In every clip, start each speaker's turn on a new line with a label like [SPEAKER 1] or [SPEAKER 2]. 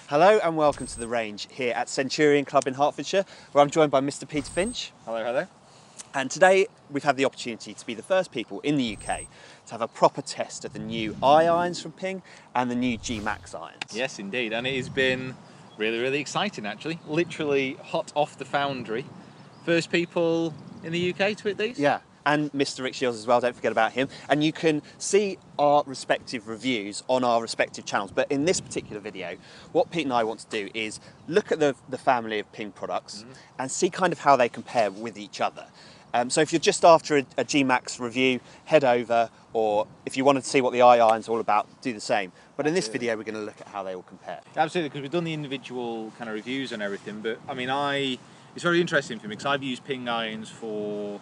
[SPEAKER 1] Hello and welcome to the range here at Centurion Club in Hertfordshire, where I'm joined by Mr. Peter Finch.
[SPEAKER 2] Hello, hello.
[SPEAKER 1] And today we've had the opportunity to be the first people in the UK to have a proper test of the new irons from Ping and the new GMax irons.
[SPEAKER 2] Yes, indeed, and it has been really exciting actually. Literally hot off the foundry. First people in the UK to hit these?
[SPEAKER 1] Yeah, and Mr. Rick Shields as well, don't forget about him. And you can see our respective reviews on our respective channels. But in this particular video, what Pete and I want to do is look at the family of Ping products and see kind of how they compare with each other. So if you're just after a GMax review, head over, or if you wanted to see what the iron's all about, do the same. But in this video, we're going to look at how they all compare.
[SPEAKER 2] Absolutely, because we've done the individual kind of reviews and everything, but I mean, it's very interesting for me because I've used Ping irons for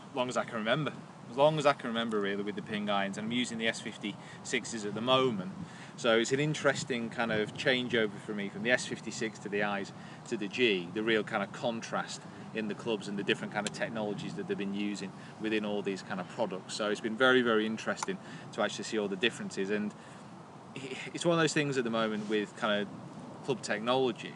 [SPEAKER 2] as long as I can remember. As long as I can remember really with the Ping irons, and I'm using the S56s at the moment. So it's an interesting kind of changeover for me from the S56 to the I's to the G, the real kind of contrast in the clubs and the different kind of technologies that they've been using within all these kind of products. So it's been very interesting to actually see all the differences, and it's one of those things at the moment with kind of club technology.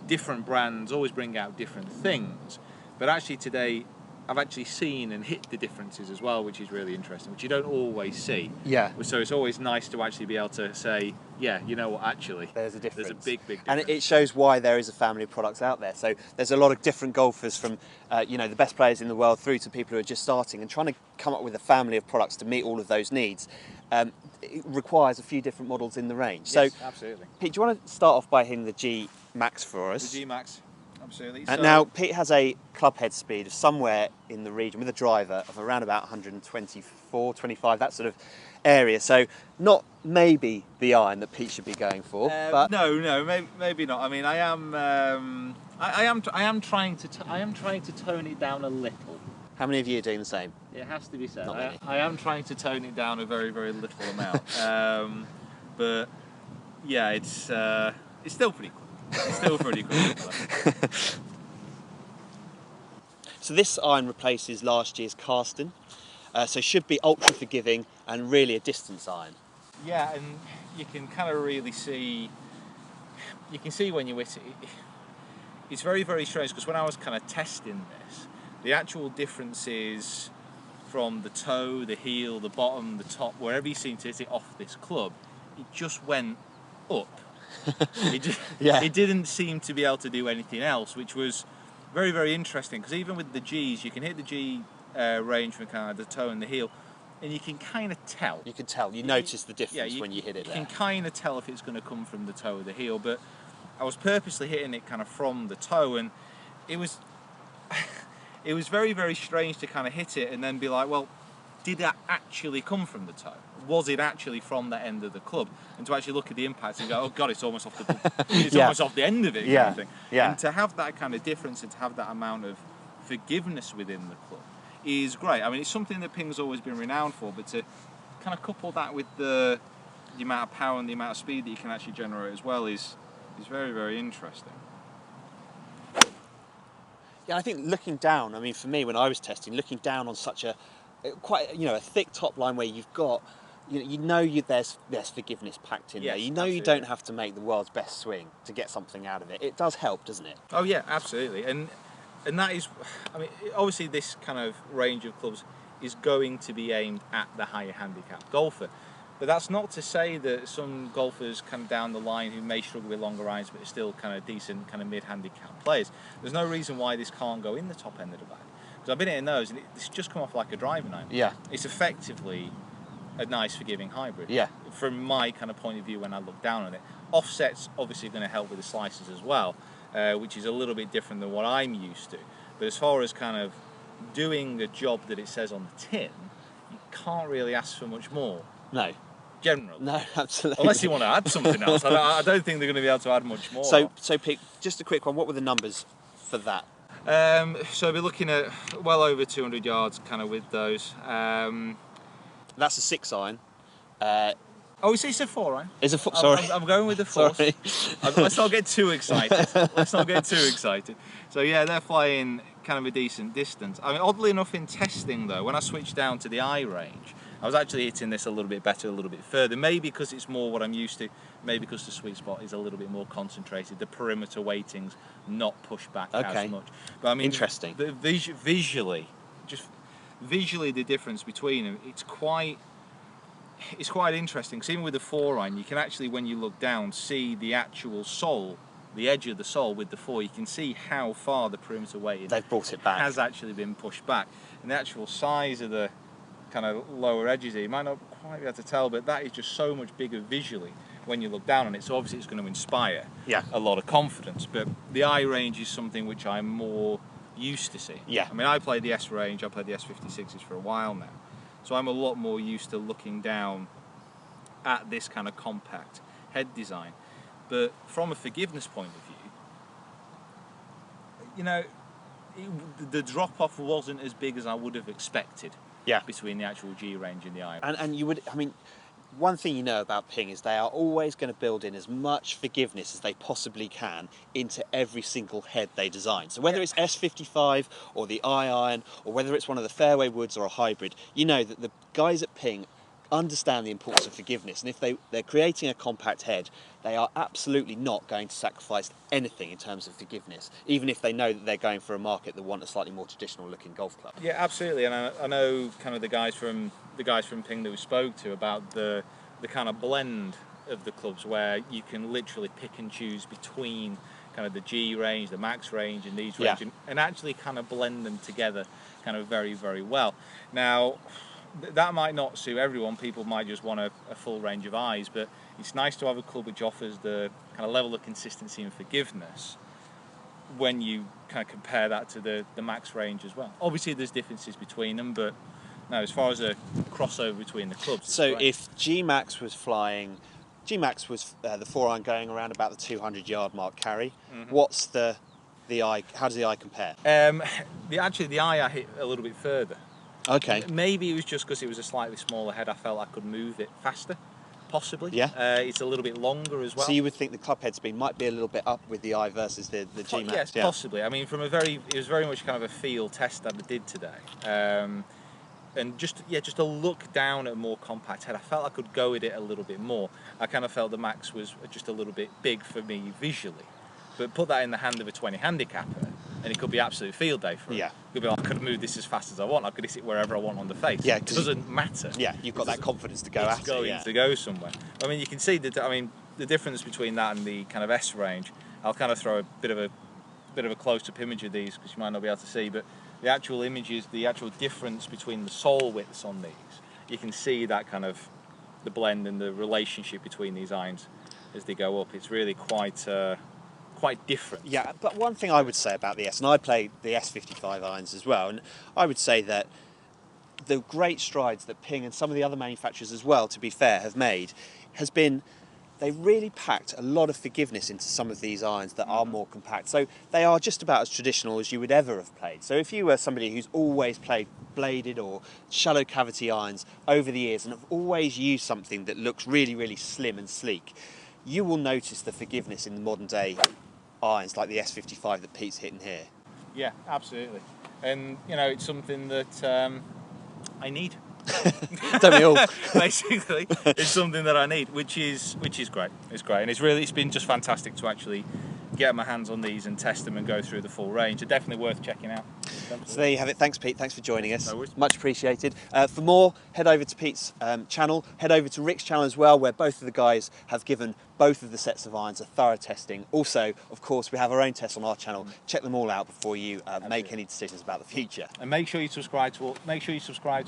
[SPEAKER 2] Different brands always bring out different things, but actually today I've actually seen and hit the differences as well, which is really interesting, which you don't always see.
[SPEAKER 1] Yeah.
[SPEAKER 2] So it's always nice to actually be able to say, yeah, you know what, actually,
[SPEAKER 1] there's a difference.
[SPEAKER 2] There's a big difference.
[SPEAKER 1] And it shows why there is a family of products out there. So there's a lot of different golfers from, the best players in the world through to people who are just starting and trying to come up with a family of products to meet all of those needs. It requires a few different models in the range.
[SPEAKER 2] Yes,
[SPEAKER 1] so,
[SPEAKER 2] absolutely.
[SPEAKER 1] Pete, do you want to start off by hitting the GMax for us?
[SPEAKER 2] The GMax. Absolutely.
[SPEAKER 1] And now Pete has a club head speed of somewhere in the region with a driver of around about 124, 25, that sort of area. So not maybe the iron that Pete should be going for. But
[SPEAKER 2] no, maybe not. I mean, I am trying to tone it down a little.
[SPEAKER 1] How many of you are doing the same?
[SPEAKER 2] It has to be said.
[SPEAKER 1] Not many.
[SPEAKER 2] I am trying to tone it down a very little amount. But yeah, it's still pretty cool. It's still pretty cool.
[SPEAKER 1] So this iron replaces last year's Carston, so should be ultra forgiving and really a distance iron.
[SPEAKER 2] Yeah, and you can kind of really see. You can see when you hit it. It's very strange because when I was kind of testing this, the actual differences from the toe, the heel, the bottom, the top, wherever you seem to hit it off this club, it just went up. It didn't seem to be able to do anything else, which was very interesting, because even with the G's, you can hit the G range from kind of the toe and the heel, and you can kind of tell.
[SPEAKER 1] You can tell, you notice the difference when you hit it there.
[SPEAKER 2] You can kind of tell if it's going to come from the toe or the heel, but I was purposely hitting it kind of from the toe, and it was it was very strange to kind of hit it and then be like, well, did that actually come from the toe? Was it actually from that end of the club? And to actually look at the impact and go, oh God, it's almost off almost off the end of it, kind of thing.
[SPEAKER 1] Yeah.
[SPEAKER 2] And to have that kind of difference and to have that amount of forgiveness within the club is great. I mean, it's something that Ping's always been renowned for, but to kind of couple that with the amount of power and the amount of speed that you can actually generate as well is very interesting.
[SPEAKER 1] Yeah, I think looking down, I mean, for me, when I was testing, looking down on such a thick top line where you've got, there's forgiveness packed in there. You know, absolutely. You don't have to make the world's best swing to get something out of it. It does help, doesn't it?
[SPEAKER 2] Oh yeah, absolutely. And that is, I mean, obviously this kind of range of clubs is going to be aimed at the higher handicap golfer. But that's not to say that some golfers kind of down the line who may struggle with longer irons but are still kind of decent, kind of mid-handicap players. There's no reason why this can't go in the top end of the bag. Because I've been hitting those and it's just come off like a driving iron.
[SPEAKER 1] Yeah.
[SPEAKER 2] It's effectively a nice forgiving hybrid.
[SPEAKER 1] Yeah.
[SPEAKER 2] From my kind of point of view when I look down on it. Offset's obviously going to help with the slices as well, which is a little bit different than what I'm used to. But as far as kind of doing the job that it says on the tin, you can't really ask for much more.
[SPEAKER 1] No.
[SPEAKER 2] Generally.
[SPEAKER 1] No, absolutely.
[SPEAKER 2] Unless you want to add something else. I don't think they're going to be able to add much more.
[SPEAKER 1] So Pete, just a quick one. What were the numbers for that?
[SPEAKER 2] So we're looking at well over 200 yards kind of with those.
[SPEAKER 1] That's a 6 iron.
[SPEAKER 2] Oh, it's a 4 iron.
[SPEAKER 1] It's a 4, sorry.
[SPEAKER 2] I'm going with the 4.
[SPEAKER 1] Sorry.
[SPEAKER 2] Let's not get too excited. So yeah, they're flying kind of a decent distance. I mean, oddly enough in testing though, when I switched down to the I range, I was actually hitting this a little bit better, a little bit further. Maybe because it's more what I'm used to. Maybe because the sweet spot is a little bit more concentrated. The perimeter weighting's not pushed back as much. But I mean,
[SPEAKER 1] interesting.
[SPEAKER 2] Visually, the difference between them, it's quite interesting. Because even with the 4-iron, you can actually, when you look down, see the actual sole, the edge of the sole with the 4. You can see how far the perimeter weighting
[SPEAKER 1] they've brought it back
[SPEAKER 2] has actually been pushed back, and the actual size of the kind of lower edges here, you might not quite be able to tell, but that is just so much bigger visually when you look down on it. So obviously it's going to inspire a lot of confidence. But the I range is something which I'm more used to seeing.
[SPEAKER 1] Yeah.
[SPEAKER 2] I mean, I played the S range, I played the S56s for a while now, so I'm a lot more used to looking down at this kind of compact head design. But from a forgiveness point of view, you know, the drop off wasn't as big as I would have expected.
[SPEAKER 1] Yeah.
[SPEAKER 2] Between the actual G range and the I.
[SPEAKER 1] And you would, I mean, one thing you know about Ping is they are always going to build in as much forgiveness as they possibly can into every single head they design. So whether it's S55 or the I-iron, or whether it's one of the fairway woods or a hybrid, you know that the guys at Ping understand the importance of forgiveness, and if they're creating a compact head, they are absolutely not going to sacrifice anything in terms of forgiveness, even if they know that they're going for a market that want a slightly more traditional looking golf club.
[SPEAKER 2] Yeah, absolutely. And I know kind of the guys from Ping that we spoke to about the kind of blend of the clubs, where you can literally pick and choose between kind of the G range, the Max range, and these range, and actually kind of blend them together kind of very, very well. Now, that might not suit everyone. People might just want a full range of eyes, but it's nice to have a club which offers the kind of level of consistency and forgiveness when you kind of compare that to the Max range as well. Obviously there's differences between them, but no, as far as a crossover between the clubs.
[SPEAKER 1] So if GMax was flying, GMax was the 4-iron going around about the 200-yard mark carry, what's the eye, how does the eye compare?
[SPEAKER 2] The eye I hit a little bit further.
[SPEAKER 1] Okay.
[SPEAKER 2] Maybe it was just because it was a slightly smaller head. I felt I could move it faster, possibly.
[SPEAKER 1] Yeah.
[SPEAKER 2] It's a little bit longer as well.
[SPEAKER 1] So you would think the club head speed might be a little bit up with the eye versus the GMax?
[SPEAKER 2] Yes, possibly. I mean, it was very much kind of a feel test that I did today. And just to look down at a more compact head, I felt I could go with it a little bit more. I kind of felt the Max was just a little bit big for me visually. But put that in the hand of a 20 handicapper, and it could be absolute field day for him. It could be like, I could move this as fast as I want. I could hit it wherever I want on the face.
[SPEAKER 1] Yeah,
[SPEAKER 2] it doesn't matter.
[SPEAKER 1] Yeah, you've got that confidence to go at it.
[SPEAKER 2] To go somewhere. I mean, you can see that. I mean, the difference between that and the kind of S range. I'll kind of throw a bit of a close-up image of these because you might not be able to see, but the actual images, the actual difference between the sole widths on these, you can see that kind of the blend and the relationship between these irons as they go up. It's really quite different.
[SPEAKER 1] Yeah, but one thing I would say about the S, and I play the S55 irons as well, and I would say that the great strides that Ping and some of the other manufacturers as well, to be fair, have made has been they really packed a lot of forgiveness into some of these irons that are more compact. So they are just about as traditional as you would ever have played. So if you were somebody who's always played bladed or shallow cavity irons over the years and have always used something that looks really, really slim and sleek, you will notice the forgiveness in the modern day irons like the S55 that Pete's hitting here.
[SPEAKER 2] Yeah, absolutely. And you know, it's something that I need.
[SPEAKER 1] Don't we all?
[SPEAKER 2] Basically, it's something that I need, which is great. It's great, and it's been just fantastic to actually get my hands on these and test them and go through the full range. They're definitely worth checking out.
[SPEAKER 1] So there you have it. Thanks, Pete. Thanks for joining us.
[SPEAKER 2] No worries.
[SPEAKER 1] Much appreciated. For more, head over to Pete's channel. Head over to Rick's channel as well, where both of the guys have given both of the sets of irons a thorough testing. Also, of course, we have our own tests on our channel. Check them all out before you make any decisions about the future.
[SPEAKER 2] And make sure you subscribe to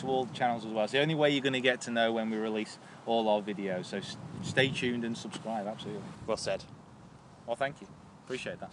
[SPEAKER 2] all the channels as well. It's the only way you're going to get to know when we release all our videos. So stay tuned and subscribe. Absolutely.
[SPEAKER 1] Well said.
[SPEAKER 2] Well, thank you. Appreciate that.